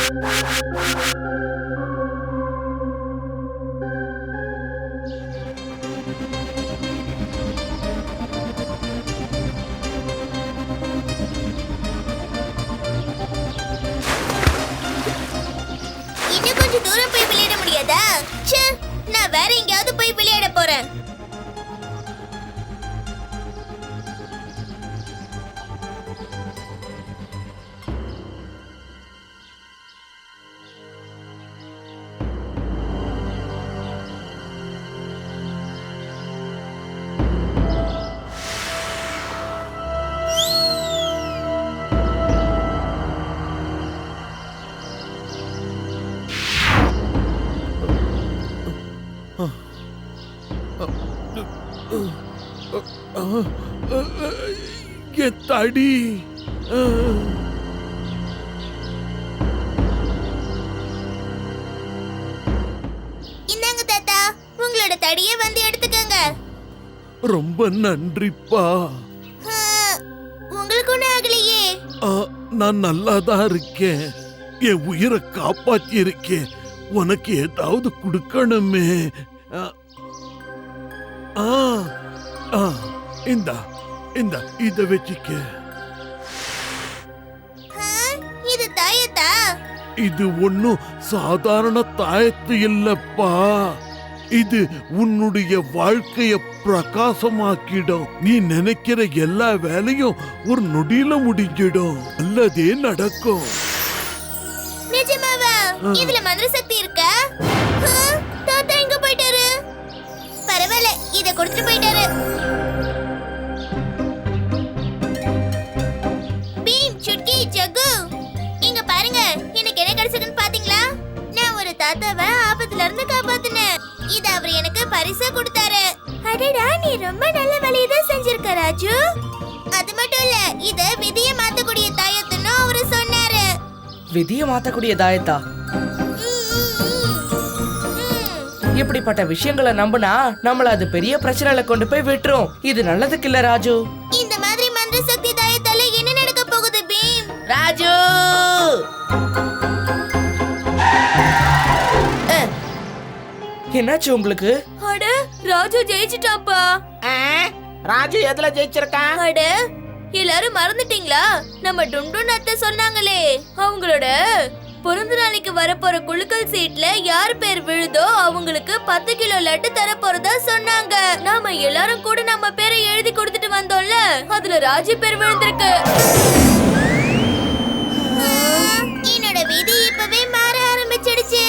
இன்னும் கொஞ்சம் தூரம் போய் விளையாட முடியாதா? ச்சே, நான் வேற எங்கேயாவது போய் விளையாட போறேன். என் தடி. இந்தாங்க தாத்தா, உங்களோட தடியை வந்து எடுத்துக்கங்க. ரொம்ப நன்றிப்பா. உங்களுக்கு ஒண்ணும் ஆகலையே? நான் நல்லாதான் இருக்கேன். என் உயிரை காப்பாத்தி இருக்கேன். உனக்கு ஏதாவது கொடுக்கணுமே. இந்தா இந்தா, இத வச்சுக்க. இது தாயத்தா? இது ஒன்னும் சாதாரண தாயத்து இல்லப்பா. இது உன்னுடைய வாழ்க்கைய பிரகாசமாக்கிடும். நீ நினைக்கிற எல்லா வேலையும் ஒரு நொடியில முடிஞ்சிடும். நல்லதே நடக்கும். நிஜமாவா? இதுல மந்திர சக்தி இருக்கா? தாத்தா எங்க போயிட்டாரு? பரவாயில்ல, இத கொடுத்துட்டு போயிட்டாரு. பீம், சுட்கி, ஜக்கு, இங்க பாருங்க, எனக்கு என்ன கிடைச்சதுன்னு பாத்தீங்களா? நான் ஒரு தாத்தாவை ஆபத்துல இருந்து காப்பாத்தினேன். இத அவர் எனக்கு பரிசா கொடுத்தாரு. அடடா, நீ ரொம்ப நல்ல வேலையை தான் செஞ்சிருக்க ராஜு. அது மட்டும் இல்ல, இத விதியை மாத்தக்கூடிய தாயத்துன்னு அவரு சொன்னாரு. விதியை மாத்தக்கூடிய தாயத்தா? இப்படிப்பட்ட விஷயங்களை நம்பினா நம்மள அது பெரிய பிரச்சனைல கொண்டு போய் விட்டுரும். இது நல்லதுக்கு இல்ல ராஜு. இந்த மாதிரி மந்திர சக்தி தாயத்தால என்ன நடக்க போகுது பீம்? ராஜு, என்னாச்சு உங்களுக்கு? அட, ராஜு ஜெயிச்சிட்டாப்பா. ராஜு எதுல ஜெயிச்சிருக்கான்? அட, எல்லாரும் மறந்துட்டீங்களா? நம்ம டுன்டுன் அத்தை சொன்னாங்களே, அவங்களோட பிறந்த நாளைக்கு வரப்போற குலுக்கல் சீட்ல யார் பேர் விழுதோ அவங்களுக்கு 10 கிலோ லட்டு தர போறதா சொன்னாங்க. நாம எல்லாரும் கூட நம்ம பேரை எழுதி கொடுத்துட்டு வந்தோம்ல, அதுல ராஜு பேர் விழுந்திருக்கு. என்னோட விதி இப்பவே மாற ஆரம்பிச்சிடுச்சு.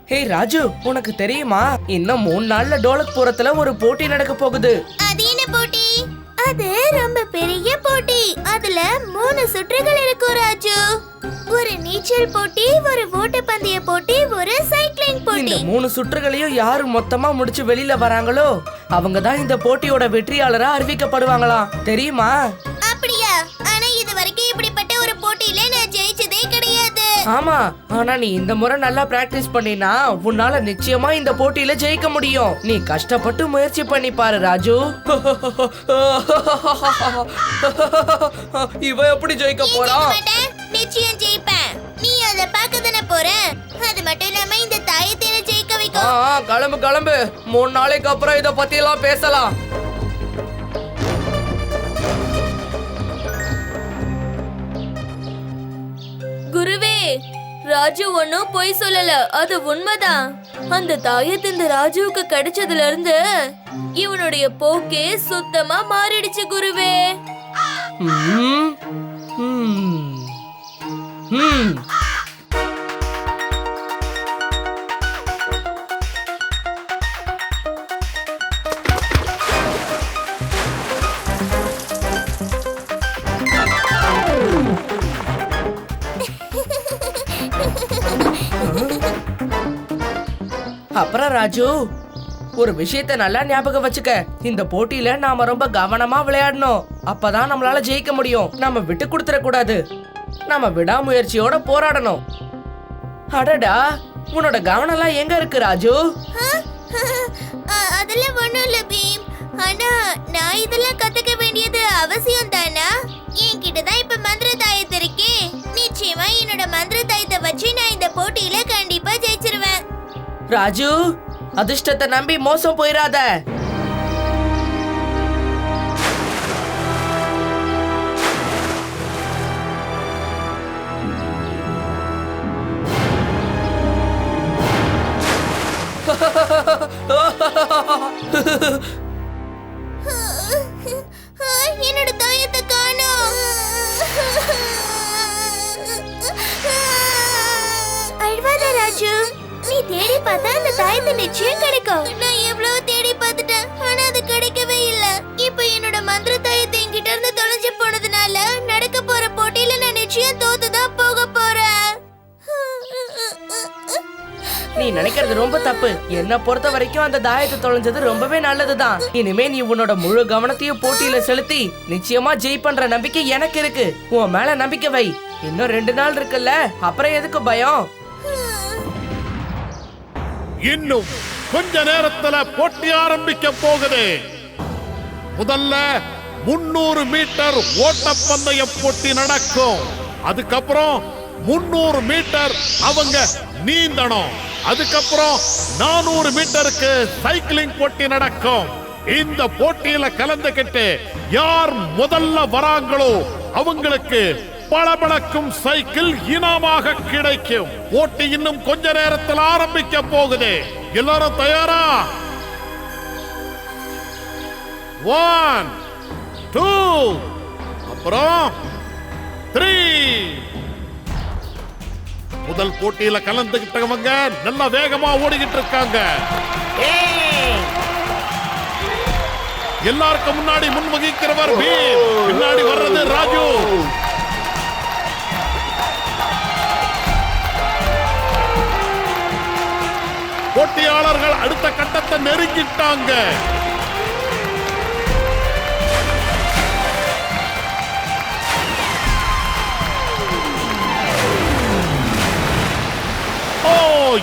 ஹே ராஜு, உனக்கு தெரியுமா இன்னும் 3 நாள்ல டோலக்புரத்துல ஒரு போட்டி நடக்க போகுது. அது என்ன போட்டி? அது ரொம்ப பெரிய போட்டி. அதுல 3 சுற்றுகள் இருக்கும் ராஜு. ஒரு நீச்சல் போட்டி, ஒரு ஓட்டப்பந்தய போட்டி, ஒரு சைக்கிளிங் போட்டி. இந்த 3 சுற்றுகளையும் யாரு மொத்தமா முடிச்சு வெளியில வராங்களோ அவங்க தான் இந்த போட்டியோட வெற்றியாளரா அறிவிக்கப்படுவாங்களாம். தெரியுமா? அப்படியா? ஆனா இது வரைக்கும் இப்படிப்பட்ட ஒரு போட்டியில நான் ஜெயிச்சதே கிடையாது. ஆமா, ஆனா நீ இந்த முறை நல்லா பிராக்டிஸ் பண்ணினா உன்னால நிச்சயமா இந்த போட்டியில ஜெயிக்க முடியும். நீ கஷ்டப்பட்டு முயற்சி பண்ணி பாரு ராஜு. இவ எப்படி ஜெயிக்க போறா? நிச்சயம் ஜெயிப்பேன். நீ அத பார்க்கதானே போற. அது மட்டும் இல்லாம இந்த தாயத்தை ஜெயிக்க வைக்கும். கிளம்பு கிளம்பு. 3 நாளைக்கு அப்புறம் இத பத்தி எல்லாம் பேசலாம். குருவே, ராஜு ஒன்னும் பொய் சொல்லல, அது உண்மைதான். அந்த தாயத்து இந்த ராஜுவுக்கு கிடைச்சதுல இருந்து இவனுடைய போக்கே சுத்தமா மாறிடுச்சு குருவே. ம், ம், ம். அப்புறம் ராஜு, ஒரு விஷயத்த நல்லா ஞாபகம் வச்சுக்க. இந்த போட்டியில நாம ரொம்ப கவனமா விளையாடணும். அப்பதான் நம்மளால ஜெயிக்க முடியும். நாம விட்டு கொடுத்துட கூடாது. நாம விடாமுயற்சியோட போராடணும். அடடா, உன்னோட கவனம் எல்லாம் எங்க இருக்கு ராஜு? அதெல்லாம் ஒண்ணும் இல்ல பீம். ஆனா நான் இதெல்லாம் கத்துக்க வேண்டியது அவசியம் தானா? என்கிட்ட தான் இப்ப மந்திர தாயத்து இருக்கே. நிச்சயமா என்னோட மந்திர தாயத்தை வச்சு நான் இந்த போட்டியில கண்டிப்பா ஜெயிச்சிருவேன். ராஜு, அதிர்ஷ்டத்தை நம்பி மோசம் போயிராத. என்னோட தாயத்தை காணோம். அழ்வாத ராஜு, நீ தேடி பார்த்தா அந்த தாயத்தை நிச்சயம் கிடைக்கும். நான் எவ்வளவு தேடி பார்த்துட்டேன், ஆனா அது கிடைக்கவே இல்ல. இப்ப என்னோட மந்திர தாயத்தை என்கிட்ட இருந்து தொலைஞ்சு போனதுனால நடக்க போற போட்டியில நான் நிச்சயம் தோத்துதான் போக போறேன். நீ நினைக்கிறது ரொம்ப தப்பு. என்ன பொறுத்த வரைக்கும் அந்த தாயத்தை தொலைஞ்சது ரொம்பவே நல்லதுதான். இனிமே நீ உன்னோட முழு கவனத்தையும் போட்டியில செலுத்தி நிச்சயமா ஜெயிப்பன்ற நம்பிக்கை எனக்கு இருக்கு. உன் மேல நம்பிக்கை வை. இன்னும் 2 நாள் இருக்குல்ல, அப்புறம் எதுக்கு பயம்? இன்னும் கொஞ்ச நேரத்துல போட்டி ஆரம்பிக்க போகுது. முதல்ல 300 மீட்டர் ஓட்டப்பந்தய போட்டி நடக்கும். அதுக்கப்புறம் 300 மீட்டர் அவங்க நீந்தணும். அதுக்கப்புறம் 400 மீட்டருக்கு சைக்கிளிங் போட்டி நடக்கும். இந்த போட்டியில கலந்துகிட்டு யார் முதல்ல வராங்களோ அவங்களுக்கு பளபளக்கும் சைக்கிள் இனாமாக கிடைக்கும். போட்டி இன்னும் கொஞ்ச நேரத்தில் ஆரம்பிக்க போகுது. எல்லாரும் தயாரா? 1 2 அப்புறம் 3. முதல் போட்டியில கலந்துகிட்டவங்க நல்லா வேகமா ஓடிக்கிட்டு இருக்காங்க. எல்லாருக்கும் முன்னாடி முன் வகிக்கிறவர் பீம், பின்னாடி வர்றது ராஜு. போட்டியாளர்கள் அடுத்த கட்டத்தை நெருங்கிட்டாங்க.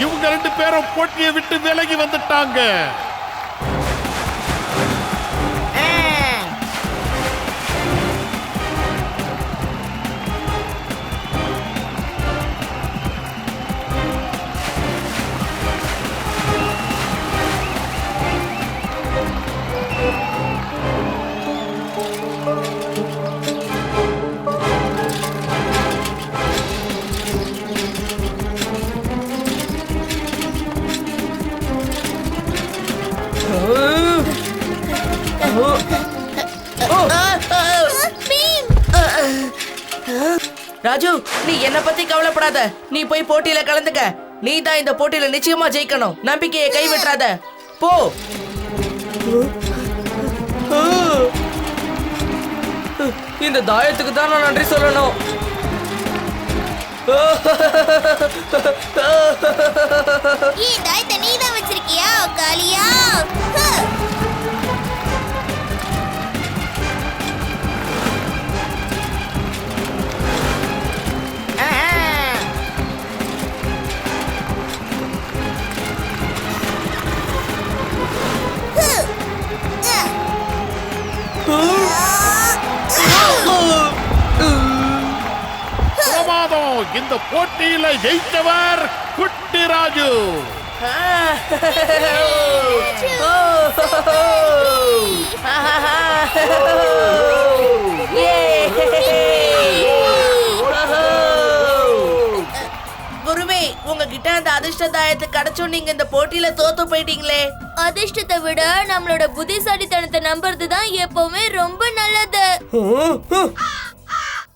இவங்க 2 பேரும் போட்டியை விட்டு விலகி வந்துட்டாங்க. ராஜு, நீ என்ன பத்தி கவலைப்படாத. நீ போய் போட்டியில கலந்துக்க. நீ தான் இந்த போட்டியில நிச்சயமா ஜெயிக்கணும். நம்பிக்கையை கைவிட்டுறாத. போ. இந்த தாயத்துக்கு தான் நான் நன்றி சொல்லணும். தாயத்தை நீ தான் வச்சிருக்கியா காளியா? பிரமாதம்! இந்த போட்டியில ஜெயித்தவர் குட்டி ராஜு. குருவே, அதிர்ஷ்டதாயத்தை கிடைச்சும் நீங்க இந்த போட்டியில தோத்து போயிட்டீங்களே. அதிர்ஷ்டத்தை விட நம்மளோட புத்திசாலித்தனத்தை நம்புறது தான் எப்பவுமே ரொம்ப நல்லது.